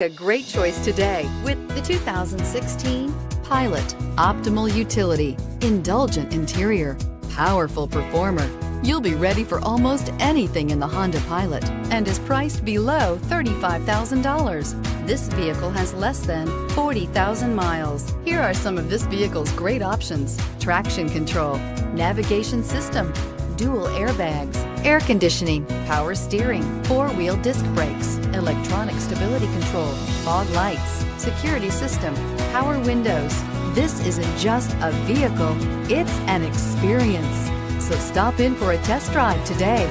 A great choice today with the 2016 Pilot. Optimal utility, indulgent interior, powerful performer. You'll be ready for almost anything in the Honda Pilot and is priced below $35,000. This vehicle has less than 40,000 miles. Here are some of this vehicle's great options: traction control, navigation system, dual airbags, air conditioning, power steering, four-wheel disc brakes, electronic stability control, fog lights, security system, power windows. This isn't just a vehicle, it's an experience. So stop in for a test drive today.